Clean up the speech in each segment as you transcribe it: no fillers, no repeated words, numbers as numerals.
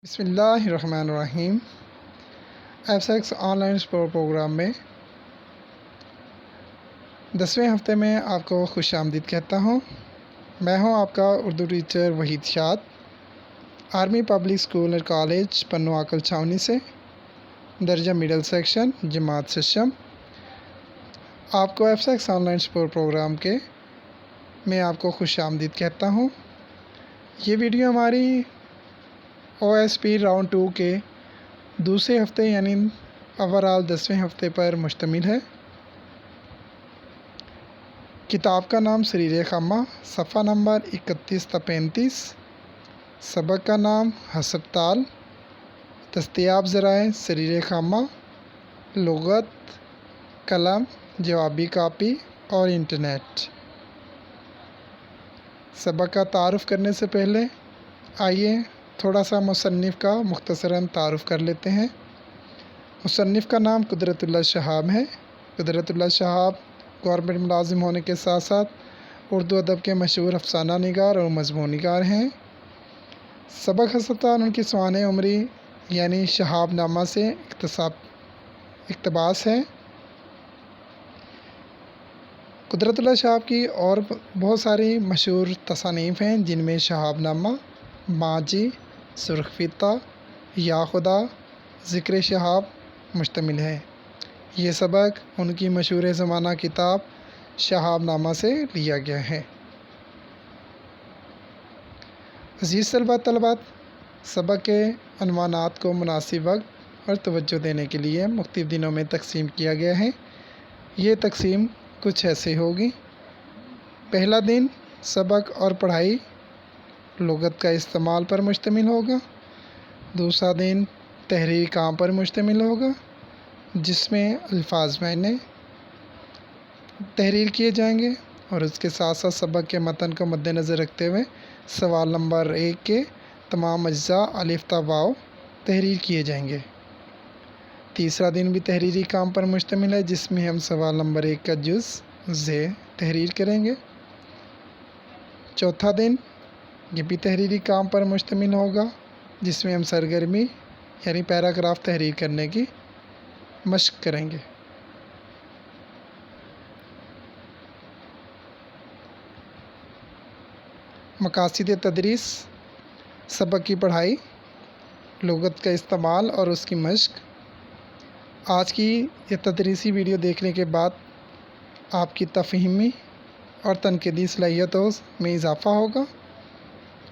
بسم اللہ الرحمن الرحیم۔ ایف آن لائن پروگرام میں 10ویں ہفتے میں آپ کو خوش آمدید کہتا ہوں۔ میں ہوں آپ کا اردو ٹیچر وحید شاد، آرمی پبلک اسکول اور کالج پنو عقل چھاونی سے، درجہ مڈل سیکشن جماعت سشم۔ آپ کو ایف آن لائن پروگرام میں آپ کو خوش آمدید کہتا ہوں۔ یہ ویڈیو ہماری OSP راؤنڈ 2 کے دوسرے ہفتے یعنی اوورآل 10ویں ہفتے پر مشتمل ہے۔ کتاب کا نام سریر خامہ، صفحہ نمبر 31 تا 35۔ سبق کا نام حسب تال، دستیاب ذرائع سریر خامہ، لغت، قلم، جوابی کاپی اور انٹرنیٹ۔ سبق کا تعارف کرنے سے پہلے آئیے تھوڑا سا مصنف کا مختصراً تعارف کر لیتے ہیں۔ مصنف کا نام قدرت اللہ شہاب ہے۔ قدرت اللہ شہاب گورنمنٹ ملازم ہونے کے ساتھ ساتھ اردو ادب کے مشہور افسانہ نگار اور مضمون نگار ہیں۔ سبق حسب تال ان کی سوانح عمری یعنی شہاب نامہ سے اقتباس ہے۔ قدرت اللہ شہاب کی اور بہت ساری مشہور تصانیف ہیں، جن میں شہاب نامہ، ماں جی، سرخ فیطہ، یا خدا، ذکر شہاب مشتمل ہے۔ یہ سبق ان کی مشہور زمانہ کتاب شہاب نامہ سے لیا گیا ہے۔ عزیز طلبات، سبق کے عنوانات کو مناسب وقت اور توجہ دینے کے لیے مختلف دنوں میں تقسیم کیا گیا ہے۔ یہ تقسیم کچھ ایسے ہوگی۔ پہلا دن سبق اور پڑھائی لغت کا استعمال پر مشتمل ہوگا۔ دوسرا دن تحریری کام پر مشتمل ہوگا، جس میں الفاظ معنی تحریر کیے جائیں گے، اور اس کے ساتھ ساتھ سبق کے متن کو مد نظر رکھتے ہوئے سوال نمبر 1 کے تمام اجزاء الف تا واو تحریر کیے جائیں گے۔ تیسرا دن بھی تحریری کام پر مشتمل ہے، جس میں ہم سوال نمبر 1 کا جزء تحریر کریں گے۔ چوتھا دن یہ بھی تحریری کام پر مشتمل ہوگا، جس میں ہم سرگرمی یعنی پیراگراف تحریر کرنے کی مشق کریں گے۔ مقاصد تدریس، سبق کی پڑھائی، لغت کا استعمال اور اس کی مشق۔ آج کی یہ تدریسی ویڈیو دیکھنے کے بعد آپ کی تفہیمی اور تنقیدی صلاحیتوں میں اضافہ ہوگا،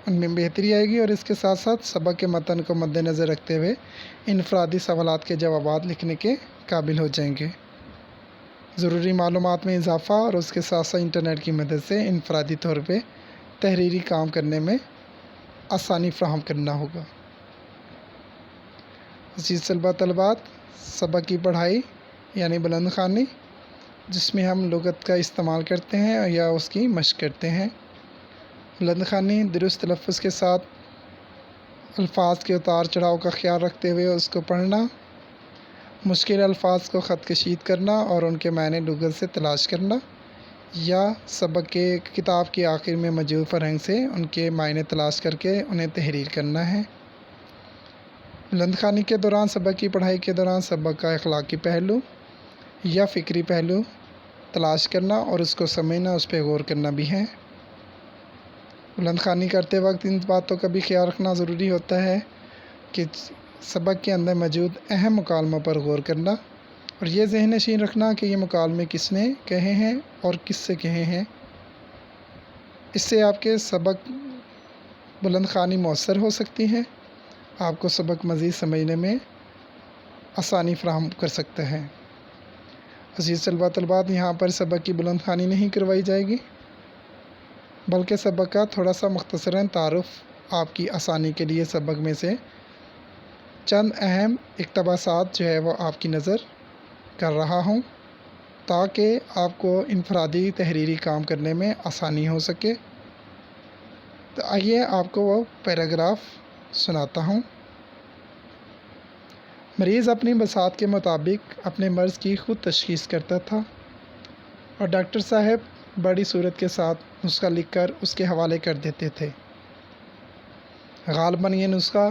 ان میں بہتری آئے گی، اور اس کے ساتھ ساتھ سبق کے متن کو مد نظر رکھتے ہوئے انفرادی سوالات کے جوابات لکھنے کے قابل ہو جائیں گے۔ ضروری معلومات میں اضافہ اور اس کے ساتھ ساتھ انٹرنیٹ کی مدد سے انفرادی طور پہ تحریری کام کرنے میں آسانی فراہم کرنا ہوگا۔ عزیز طلبات، سبق کی پڑھائی یعنی بلند خوانی، جس میں ہم لغت کا استعمال کرتے ہیں یا اس کی مشق کرتے ہیں۔ بلند خوانی درست تلفظ کے ساتھ الفاظ کے اتار چڑھاؤ کا خیال رکھتے ہوئے اس کو پڑھنا، مشکل الفاظ کو خط کشید کرنا اور ان کے معنی لغت سے تلاش کرنا، یا سبق کے کتاب کے آخر میں موجود فرہنگ سے ان کے معنی تلاش کر کے انہیں تحریر کرنا ہے۔ بلند خوانی کے دوران، سبق کی پڑھائی کے دوران سبق کا اخلاقی پہلو یا فکری پہلو تلاش کرنا اور اس کو سمجھنا، اس پہ غور کرنا بھی ہے۔ بلند خوانی کرتے وقت ان باتوں کا بھی خیال رکھنا ضروری ہوتا ہے کہ سبق کے اندر موجود اہم مکالموں پر غور کرنا، اور یہ ذہن نشین رکھنا کہ یہ مکالمے کس نے کہے ہیں اور کس سے کہے ہیں۔ اس سے آپ کے سبق بلند خوانی مؤثر ہو سکتی ہے، آپ کو سبق مزید سمجھنے میں آسانی فراہم کر سکتا ہے۔ عزیز طلبات، یہاں پر سبق کی بلند خوانی نہیں کروائی جائے گی، بلکہ سبق کا تھوڑا سا مختصراً تعارف آپ کی آسانی کے لیے سبق میں سے چند اہم اقتباسات جو ہے وہ آپ کی نظر کر رہا ہوں، تاکہ آپ کو انفرادی تحریری کام کرنے میں آسانی ہو سکے۔ تو آئیے آپ کو وہ پیراگراف سناتا ہوں۔ مریض اپنی بساط کے مطابق اپنے مرض کی خود تشخیص کرتا تھا، اور ڈاکٹر صاحب بڑی صورت کے ساتھ نسخہ لکھ کر اس کے حوالے کر دیتے تھے۔ غالباً یہ نسخہ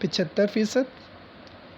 75%,